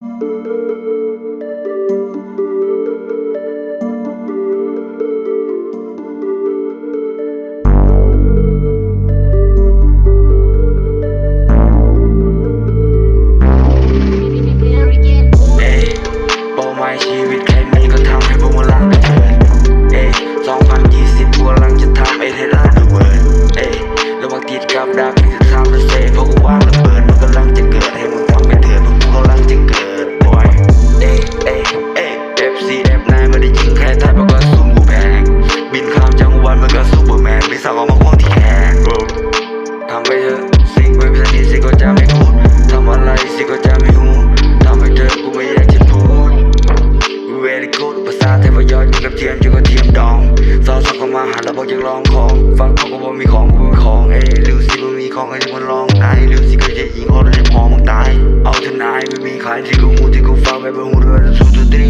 เป้าหมายชีวิตแค่นี้ก็ทำให้พวกมันรักได้เกิน2020กูกำลังจะทำให้ล้านเดอะเวิร์ระหว่างติดกับดักนี่จะทำและเซ่เพราะกูว่างระเบิดมันกำลังจะเกิดให้มึงทำไปเถิดเพราะกูกำลังจะเกิดบอยFCF9ไม่ได้ยิงแค่ไทยเพราะก็ซุ่มกูแพงบินข้ามจังหวัดมันก็ซูเปอร์แมนไม่สั่งออกมาคว้างที่แขนทำไปเถอะสิ่งไม่เป็นสิ่งสิก็จะไม่พูดทำอะไรสิก็จะไม่หูทำให้เธอกูไม่อยากจะพูด Very good ภาษาไทยว่ายอดอยู่กับเทียมอยู่กับเทียมดองสาวสักก็มาหาแล้วบอกอยากลองของฟังเขาก็บอกมีของกูมีของลิวสิบ่มีของก็ยังมันลองได้ลิวสิก็จะยิงเขาแล้วจะพอมึงตายเอาเถอะนายไม่มีใครที่กูหูที่กูฟังไปเป็นหูเรือแล้วสู้ตัวดิ้ง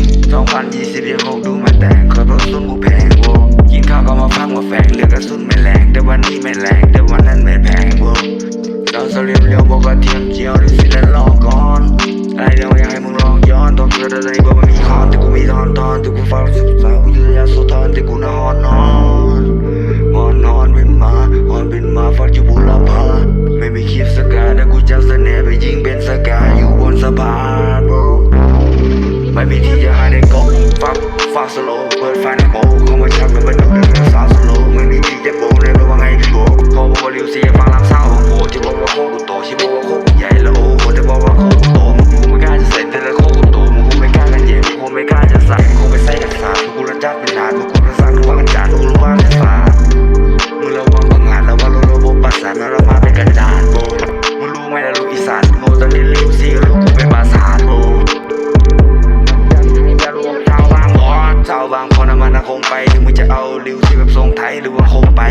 2020ยังคงดูมาแต่งเคยเพราะต้นกูแพงโว้กินข้าวก็มาฟังมาแฝงเลือกกระสุนไม่แรงแต่วันนี้ไม่แรงแต่วันนั้นไม่แพงโว้เราเรียมเลี้ยวบอกว่าเทียมเจียวลิวสิแล้วรอก่อนอะไรเดี๋ยวอยากให้มึงลองย้อนต้องเกิดอะไรก็ไม่มีคอนแต่กูมีทอนแต่กูฟังสุดสาวยืนยาสุดทอนแต่กูนอนเป็นมาฟัดอยู่บุรพาไม่มีคลิปสกาแต่กูจะเสน่ห์ไปยิงเป็นสกาอยู่บนสะพานไม่มีที่จะหายในกบฟังสโลเปิดไฟในโบเข้ามาชักแล้วมันดูเรื่องสาวสโลไม่มีที่จะโบในระวังไงพี่โบเขาบอกว่าลิวซีฟังลำเศร้าโอ้จะบอกว่าโคกูโตชิบอกว่าโคกูใหญ่แล้วโอ้จะบอกว่าโคกูโตมึงกูไม่กล้าจะใส่แต่ละโคกูโตมึงกูไม่กล้ากันเย็นมึงกูไม่กล้าจะใส่มึงกูไม่ใส่กันสาดมึงกูระจับเป็นนานมึงกูระสร้างทุกวันจานมึงรู้ว่าจะสาดมึงระวังบางงานระวังระบบประสาทมันระมาเป็นกระดานโบมึงรู้ไหมนะลูกอีสานโง่ตอนนี้ลิวซีกับลูกกูเป็นมาสาดโบชาวบางพอน้ำมันคงไปหรือมึงจะเอาลิวซีแบบทรงไทยหรือว่าคงไป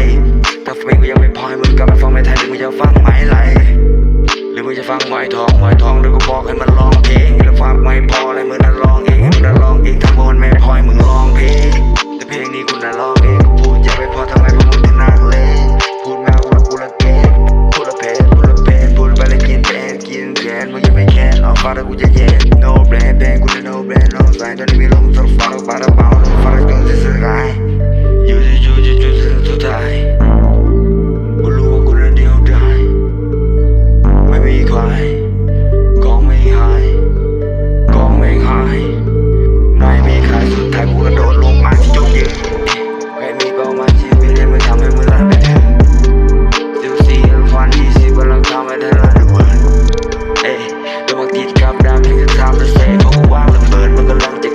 ถ้าเพลงกูยังไม่พอให้มึงกลับไปฟังไม่ไทยหรือมึงจะฟังไม้ไหลหรือมึงจะฟังไม้ทองหรือกูบอกให้มันร้องเพลงแล้วฟังไม่พอเลยมึงนั่นร้องเองให้มึงนั่นร้องเองทั้งหมดไม่พอให้มึงร้องเพลงแต่เพลงนี้กูนั่นร้องเองกูพูดยังไม่พอทำไมพวกมึงถึงนักเลงพูดมากูละเกมพูดละเพนพูดไปเลยกินแกนมึงยังไม่แค้นเอาฟ้าแล้วกูจะแย่ no brand กูจะ no brand no sign ตอนนี้มีลมสักฟ้าแล้วฟ้าแล้วเบาฟ้าแล้วจนจะสลายอยู่สุดท้ายกูรู้ว่ากูนั้นเดียวได้ไม่มีใครกองไม่หายไม่มีใครสุดท้ายกูกระโดดลงมาที่จุดยืนแค่มีเป้าหมายชีวิตให้มันทำให้มึงรันไปถึง2020กำลังทำให้เธอรันระเบิดระหว่างติดกับดักที่จะทำและเซ่เพราะกูว่างระเบิดมันกำลังจะ